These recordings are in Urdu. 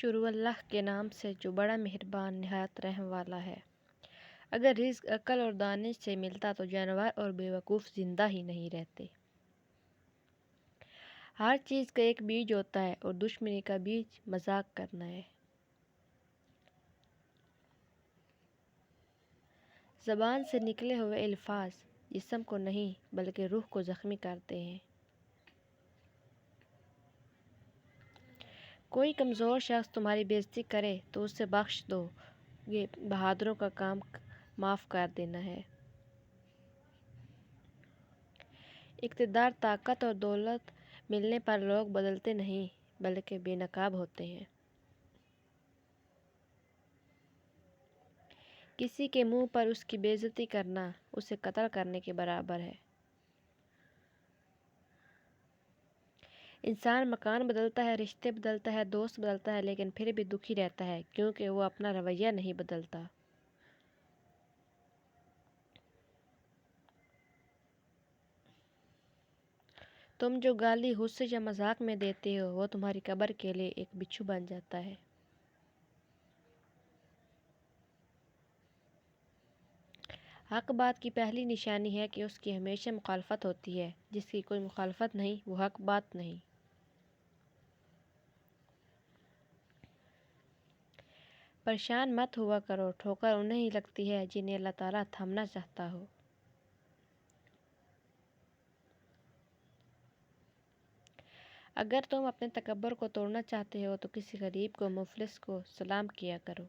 شروع اللہ کے نام سے جو بڑا مہربان نہایت رحم والا ہے۔ اگر رزق عقل اور دانش سے ملتا تو جانور اور بیوقوف زندہ ہی نہیں رہتے۔ ہر چیز کا ایک بیج ہوتا ہے اور دشمنی کا بیج مذاق کرنا ہے۔ زبان سے نکلے ہوئے الفاظ جسم کو نہیں بلکہ روح کو زخمی کرتے ہیں۔ کوئی کمزور شخص تمہاری بےعزتی کرے تو اسے بخش دو، یہ بہادروں کا کام معاف کر دینا ہے۔ اقتدار، طاقت اور دولت ملنے پر لوگ بدلتے نہیں بلکہ بے نقاب ہوتے ہیں۔ کسی کے منہ پر اس کی بےعزتی کرنا اسے قتل کرنے کے برابر ہے۔ انسان مکان بدلتا ہے، رشتے بدلتا ہے، دوست بدلتا ہے، لیکن پھر بھی دکھی رہتا ہے کیونکہ وہ اپنا رویہ نہیں بدلتا۔ تم جو گالی غصے یا مذاق میں دیتے ہو وہ تمہاری قبر کے لیے ایک بچھو بن جاتا ہے۔ حق بات کی پہلی نشانی ہے کہ اس کی ہمیشہ مخالفت ہوتی ہے، جس کی کوئی مخالفت نہیں وہ حق بات نہیں۔ پریشان مت ہوا کرو، ٹھوکر انہیں ہی لگتی ہے جنہیں اللہ تعالیٰ تھامنا چاہتا ہو۔ اگر تم اپنے تکبر کو توڑنا چاہتے ہو تو کسی غریب کو، مفلس کو سلام کیا کرو۔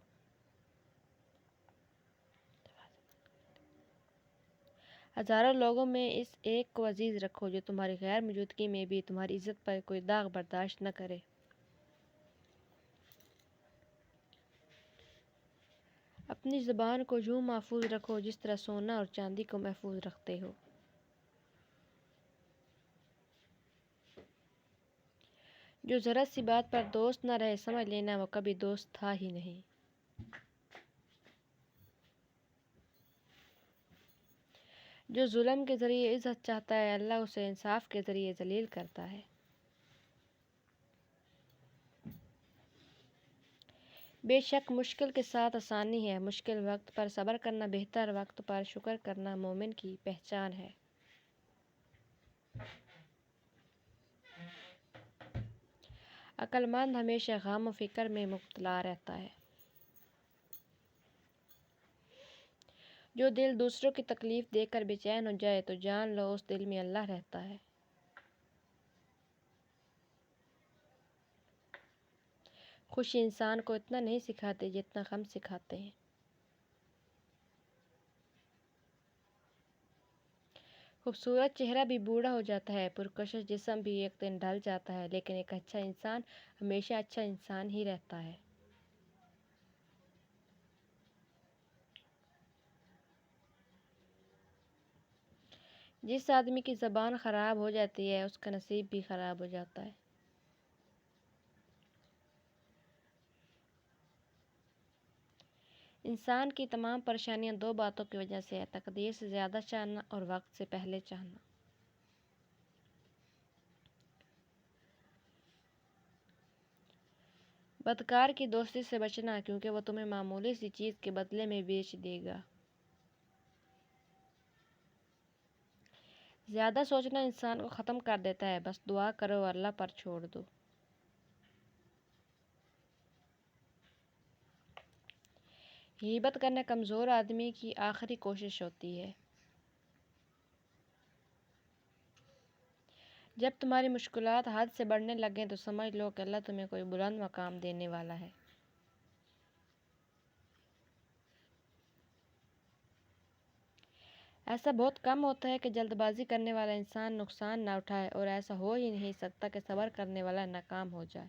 ہزاروں لوگوں میں اس ایک کو عزیز رکھو جو تمہاری غیر موجودگی میں بھی تمہاری عزت پر کوئی داغ برداشت نہ کرے۔ اپنی زبان کو یوں محفوظ رکھو جس طرح سونا اور چاندی کو محفوظ رکھتے ہو۔ جو ذرا سی بات پر دوست نہ رہے سمجھ لینا وہ کبھی دوست تھا ہی نہیں۔ جو ظلم کے ذریعے عزت چاہتا ہے اللہ اسے انصاف کے ذریعے ذلیل کرتا ہے۔ بے شک مشکل کے ساتھ آسانی ہے، مشکل وقت پر صبر کرنا، بہتر وقت پر شکر کرنا مومن کی پہچان ہے۔ عقل مند ہمیشہ غم و فکر میں مبتلا رہتا ہے۔ جو دل دوسروں کی تکلیف دے کر بے چین ہو جائے تو جان لو اس دل میں اللہ رہتا ہے۔ خوشی انسان کو اتنا نہیں سکھاتے جتنا غم سکھاتے ہیں۔ خوبصورت چہرہ بھی بوڑھا ہو جاتا ہے، پرکشش جسم بھی ایک دن ڈھل جاتا ہے، لیکن ایک اچھا انسان ہمیشہ اچھا انسان ہی رہتا ہے۔ جس آدمی کی زبان خراب ہو جاتی ہے اس کا نصیب بھی خراب ہو جاتا ہے۔ انسان کی تمام پریشانیاں دو باتوں کی وجہ سے ہے، تقدیر سے زیادہ چاہنا اور وقت سے پہلے چاہنا۔ بدکار کی دوستی سے بچنا کیونکہ وہ تمہیں معمولی سی چیز کے بدلے میں بیچ دے گا۔ زیادہ سوچنا انسان کو ختم کر دیتا ہے، بس دعا کرو اور اللہ پر چھوڑ دو۔ غیبت کرنا کمزور آدمی کی آخری کوشش ہوتی ہے۔ جب تمہاری مشکلات حد سے بڑھنے لگیں تو سمجھ لو کہ اللہ تمہیں کوئی بلند مقام دینے والا ہے۔ ایسا بہت کم ہوتا ہے کہ جلد بازی کرنے والا انسان نقصان نہ اٹھائے، اور ایسا ہو ہی نہیں سکتا کہ صبر کرنے والا ناکام ہو جائے۔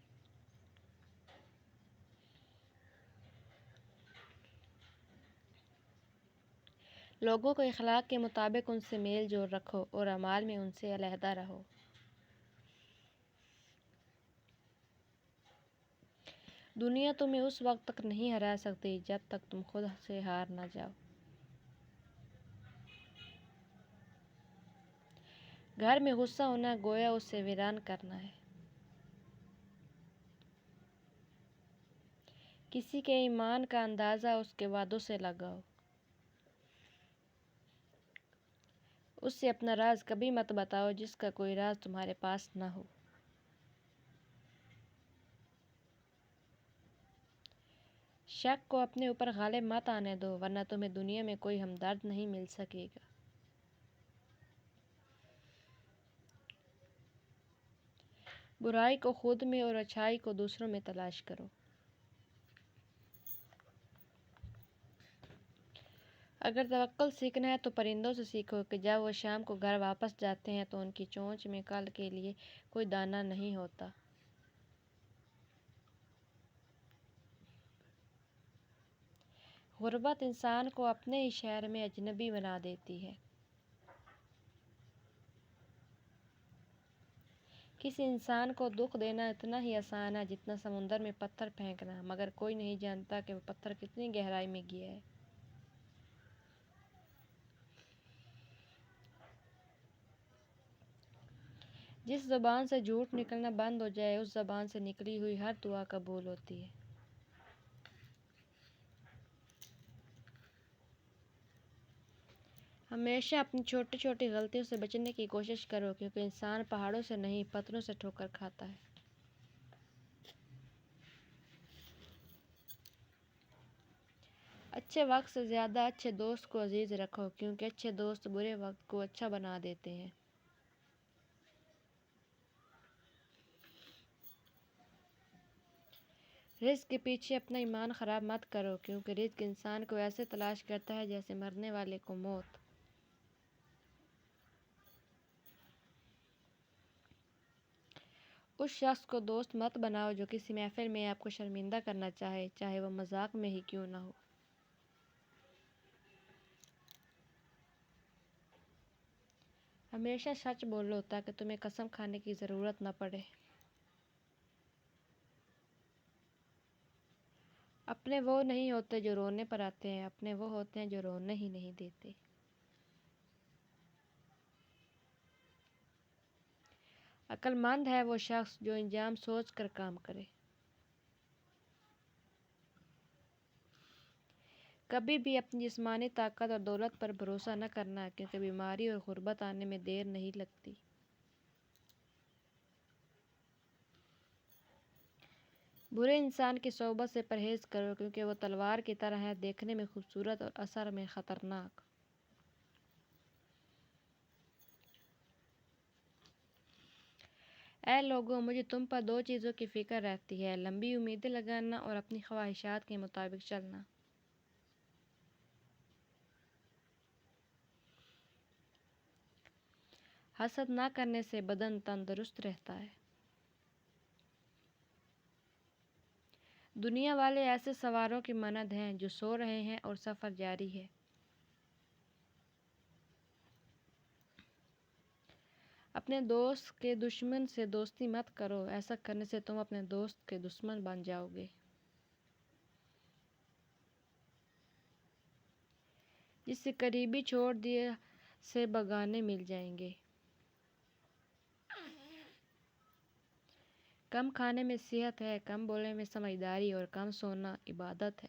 لوگوں کو اخلاق کے مطابق ان سے میل جول رکھو اور اعمال میں ان سے علیحدہ رہو۔ دنیا تمہیں اس وقت تک نہیں ہرا سکتی جب تک تم خود سے ہار نہ جاؤ۔ گھر میں غصہ ہونا گویا اسے ویران کرنا ہے۔ کسی کے ایمان کا اندازہ اس کے وعدوں سے لگاؤ۔ اس سے اپنا راز کبھی مت بتاؤ جس کا کوئی راز تمہارے پاس نہ ہو۔ شک کو اپنے اوپر غالب مت آنے دو ورنہ تمہیں دنیا میں کوئی ہمدرد نہیں مل سکے گا۔ برائی کو خود میں اور اچھائی کو دوسروں میں تلاش کرو۔ اگر توکل سیکھنا ہے تو پرندوں سے سیکھو کہ جب وہ شام کو گھر واپس جاتے ہیں تو ان کی چونچ میں کل کے لیے کوئی دانہ نہیں ہوتا۔ غربت انسان کو اپنے ہی شہر میں اجنبی بنا دیتی ہے۔ کسی انسان کو دکھ دینا اتنا ہی آسان ہے جتنا سمندر میں پتھر پھینکنا، مگر کوئی نہیں جانتا کہ وہ پتھر کتنی گہرائی میں گیا ہے۔ جس زبان سے جھوٹ نکلنا بند ہو جائے اس زبان سے نکلی ہوئی ہر دعا قبول ہوتی ہے۔ ہمیشہ اپنی چھوٹی چھوٹی غلطیوں سے بچنے کی کوشش کرو کیونکہ انسان پہاڑوں سے نہیں پتھروں سے ٹھوکر کھاتا ہے۔ اچھے وقت سے زیادہ اچھے دوست کو عزیز رکھو کیونکہ اچھے دوست برے وقت کو اچھا بنا دیتے ہیں۔ رزق کے پیچھے اپنا ایمان خراب مت کرو کیونکہ رزق انسان کو ایسے تلاش کرتا ہے جیسے مرنے والے کو موت۔ اس شخص کو دوست مت بناؤ جو کسی محفل میں آپ کو شرمندہ کرنا چاہے، چاہے وہ مذاق میں ہی کیوں نہ ہو۔ ہمیشہ سچ بولو تاکہ تمہیں قسم کھانے کی ضرورت نہ پڑے۔ اپنے وہ نہیں ہوتے جو رونے پر آتے ہیں، اپنے وہ ہوتے ہیں جو رونے ہی نہیں دیتے۔ عقل مند ہے وہ شخص جو انجام سوچ کر کام کرے۔ کبھی بھی اپنی جسمانی طاقت اور دولت پر بھروسہ نہ کرنا کیونکہ بیماری اور غربت آنے میں دیر نہیں لگتی۔ برے انسان کی صحبت سے پرہیز کرو کیونکہ وہ تلوار کی طرح ہے، دیکھنے میں خوبصورت اور اثر میں خطرناک۔ اے لوگو، مجھے تم پر دو چیزوں کی فکر رہتی ہے، لمبی امیدیں لگانا اور اپنی خواہشات کے مطابق چلنا۔ حسد نہ کرنے سے بدن تندرست رہتا ہے۔ دنیا والے ایسے سواروں کی مانند ہیں جو سو رہے ہیں اور سفر جاری ہے۔ اپنے دوست کے دشمن سے دوستی مت کرو، ایسا کرنے سے تم اپنے دوست کے دشمن بن جاؤ گے۔ جس سے قریبی چھوڑ دیے سے بگانے مل جائیں گے۔ کم کھانے میں صحت ہے، کم بولنے میں سمجھداری اور کم سونا عبادت ہے۔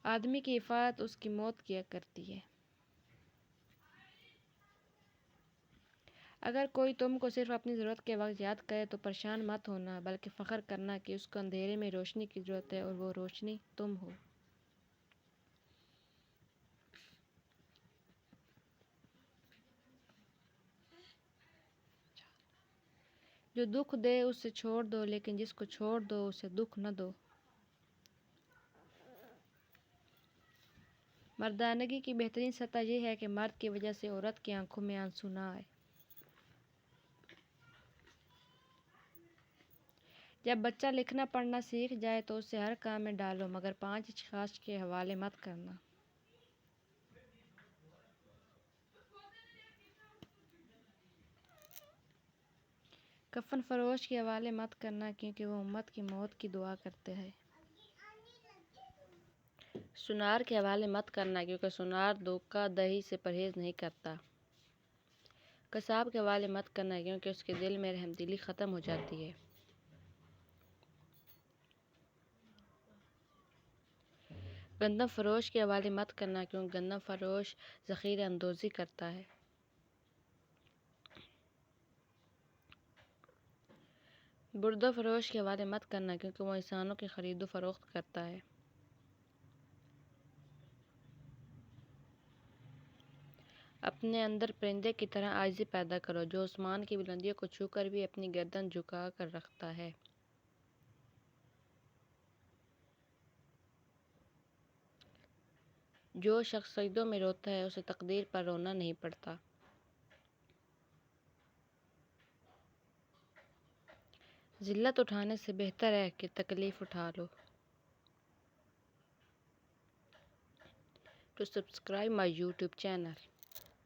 آدمی کی حفاظت اس کی موت کیا کرتی ہے۔ اگر کوئی تم کو صرف اپنی ضرورت کے وقت یاد کرے تو پریشان مت ہونا بلکہ فخر کرنا کہ اس کو اندھیرے میں روشنی کی ضرورت ہے اور وہ روشنی تم ہو۔ جو دکھ دے اسے چھوڑ دو لیکن جس کو چھوڑ دو اسے دکھ نہ دو۔ مردانگی کی بہترین سطح یہ ہے کہ مرد کی وجہ سے عورت کی آنکھوں میں آنسو نہ آئے۔ جب بچہ لکھنا پڑھنا سیکھ جائے تو اسے ہر کام میں ڈالو مگر 5 اشخاص کے حوالے مت کرنا۔ کفن فروش کے حوالے مت کرنا کیونکہ وہ امت کی موت کی دعا کرتے ہیں۔ سنار کے حوالے مت کرنا کیونکہ سنار دھوکہ دہی سے پرہیز نہیں کرتا۔ قصاب کے حوالے مت کرنا کیونکہ اس کے دل میں رحمدلی ختم ہو جاتی ہے۔ گندم فروش کے حوالے مت کرنا کیونکہ گندم فروش ذخیرہ اندوزی کرتا ہے۔ بردہ فروش کے حوالے مت کرنا کیونکہ وہ انسانوں کی خرید و فروخت کرتا ہے۔ اپنے اندر پرندے کی طرح عاجزی پیدا کرو جو آسمان کی بلندیوں کو چھو کر بھی اپنی گردن جھکا کر رکھتا ہے۔ جو شخص سجدوں میں روتا ہے اسے تقدیر پر رونا نہیں پڑتا۔ ذلت اٹھانے سے بہتر ہے کہ تکلیف اٹھا لو۔ To subscribe my YouTube channel.